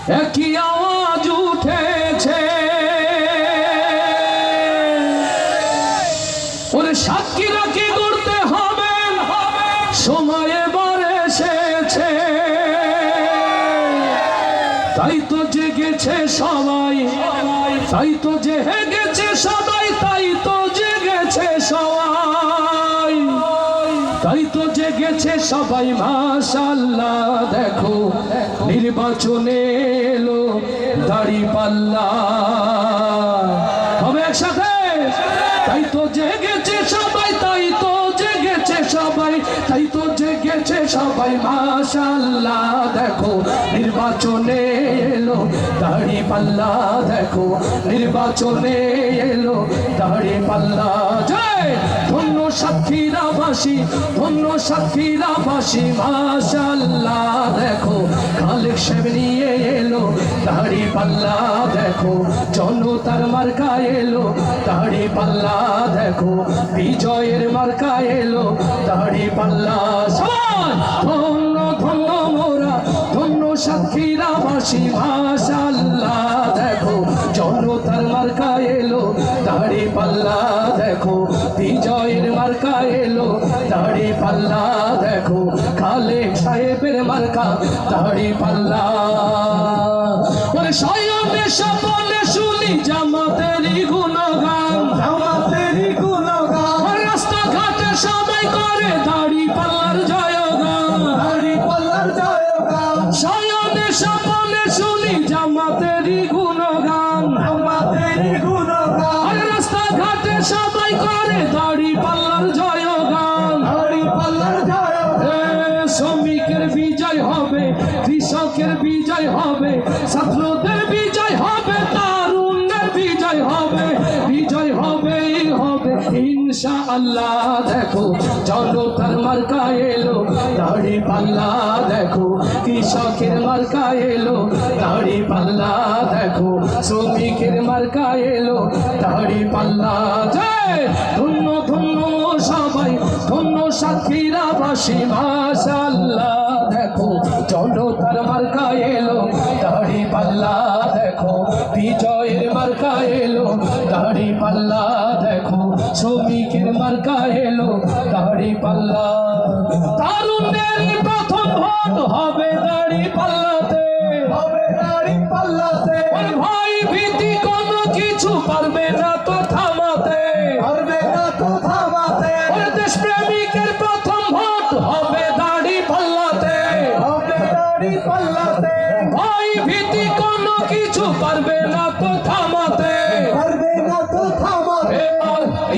একই আওয়াজ উঠেছে, ওরে সাক্ষীরা কি করতে হবে, সময় এবার এসেছে। তাই তো জেগেছে সবাই, তাই তো জেগেছে সবাই, তাই তো জেগেছে সবাই, তাই তো জেগেছে সবাই। মাশাআল্লাহ দেখো নির্বাচনে এলো দাঁড়িপাল্লা, হবে একসাথে। তাই তো জেগেছে সবাই, তাই তো জেগেছে সবাই, তাই তো জেগেছে সবাই। মাশাআল্লাহ দেখো নির্বাচনে এলো দাঁড়িপাল্লা, দেখো নির্বাচনে এলো দাঁড়িপাল্লা। জয় ধন্য সাক্ষীরা বাসী, ধন্য সাক্ষীরা বাসী। মাশাআল্লাহ দেখো খালেক সাহেব নিয়ে এলো দাঁড়িপাল্লা, দেখো জনতার মার্কা এলো দাঁড়িপাল্লা, দেখো বিজয়ের মার্কা এলো দাঁড়িপাল্লা। সবাই ধন্য ধন্য মোরা, ধন্য সাক্ষীরা বাসী। মাশাআল্লাহ দেখো জনতার মার্কা এলো দাঁড়িপাল্লা, দেখো বিজয়ের মার্কা এলো দাঁড়িপাল্লা, দেখো খালেক সাহেবের মার্কা দাঁড়িপাল্লা। ওরে শয়নে স্বপনে শুনি জামাতেরই গুণগান, জামাতেরই গুণগান। রাস্তাঘাটে সবাই করে দাঁড়িপাল্লার জয়গান, দাঁড়িপাল্লার জয়গান। শয়নে স্বপনে শুনি জামাতেরই গুণগান, জামাতেরই গুণগান। রাস্তাঘাটে সবাই করে দাঁড়িপাল্লার জয়গান, দাঁড়িপাল্লার জয়গান। শ্রমিকের বিজয় হবে, কৃষকের বিজয় হবে, ছাত্রদের বিজয় হবে, তারুণ্যের বিজয় হবে, বিজয় হবে হবে ইনশাআল্লাহ। দেখো জনতার মার্কা এলো দাঁড়িপাল্লা, দেখো কৃষকের মার্কা এলো দাঁড়িপাল্লা, দেখো শ্রমিকের মার্কা এলো দাঁড়িপাল্লা। জয় ধন্য ধন্য সবাই, ধন্য সাক্ষীরা বাসী। মাশাআল্লাহ দেখো জনতার মার্কা এলো দাঁড়িপাল্লা, দেখো বিজয়ের মার্কা এলো দাঁড়িপাল্লা, দেখো শ্রমিকের মার্কা এলো দাঁড়িপাল্লা। তারুণ্যের প্রথম ভোট হবে দাঁড়িপাল্লাতে, হবে দাঁড়িপাল্লাতে। ভয় ভীতি কোনো কিছু পারবে না তো থামাতে, পারবে না তো থামাতে। দেশপ্রেমিকের প্রথম ভোট হবে দাঁড়িপাল্লাতে, হবে দাঁড়িপাল্লাতে। ভয় ভীতি কোনো কিছু পারবে না তো থামাতে, পারবে না তো থামাতে।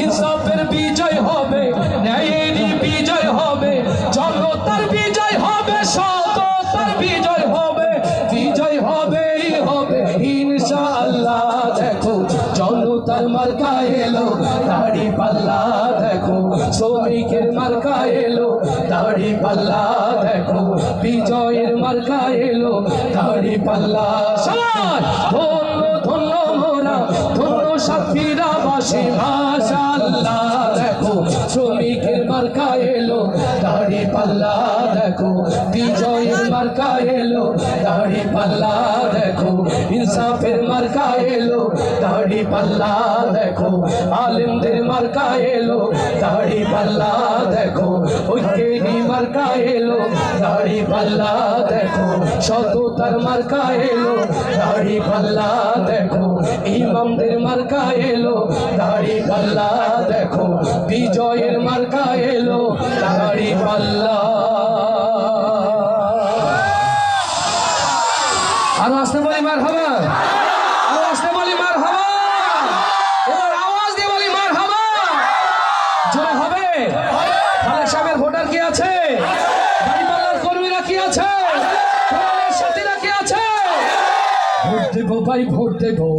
ইনসাফের বিজয় হবে, ন্যায়েরই বিজয় হবে, জনতার বিজয় হবে, সততার বিজয় হবে, বিজয় হবে হবে ইনশাআল্লাহ। দেখো জনতার মার্কা এলো দাঁড়িপাল্লা, দেখো শ্রমিকের মার্কা এলো দাঁড়িপাল্লা, দেখো বিজয়ের মার্কা এলো দাঁড়িপাল্লা। সবাই ধন্য ধন্য মোরা, ধন্য সাক্ষীরা বাসী। মাশাআল্লাহ দেখো শ্রমিকের মার্কা এলো দাঁড়িপাল্লা, দেখো বিজয়ের মার্কা এলো দাঁড়িপাল্লা, দেখো ইনসাফের মার্কা এলো দাঁড়িপাল্লা, দেখো আলেমদের মার্কা এলো দাঁড়িপাল্লা, দেখো ঐক্যেরই মার্কা এলো দাঁড়িপাল্লা, দেখো সততার মার্কা এলো দাঁড়িপাল্লা, দেখো ইমামদের মার্কা এলো দাঁড়িপাল্লা, দেখো বিজয়ের মার্কা এলো দাঁড়িপাল্লা। আরো আসতে বলি মারহাবা, আরো আসতে বলি মারহাবা, এবার আওয়াজ দিয়ে বলি মারহাবা। জোরে হবে। খালেক সাহেবের ভোটার কি আছে? দাঁড়িপাল্লার কর্মীরা কি আছে? সাথীরা কি আছে? ভোট দেবো ভাই, ভোট দেবো।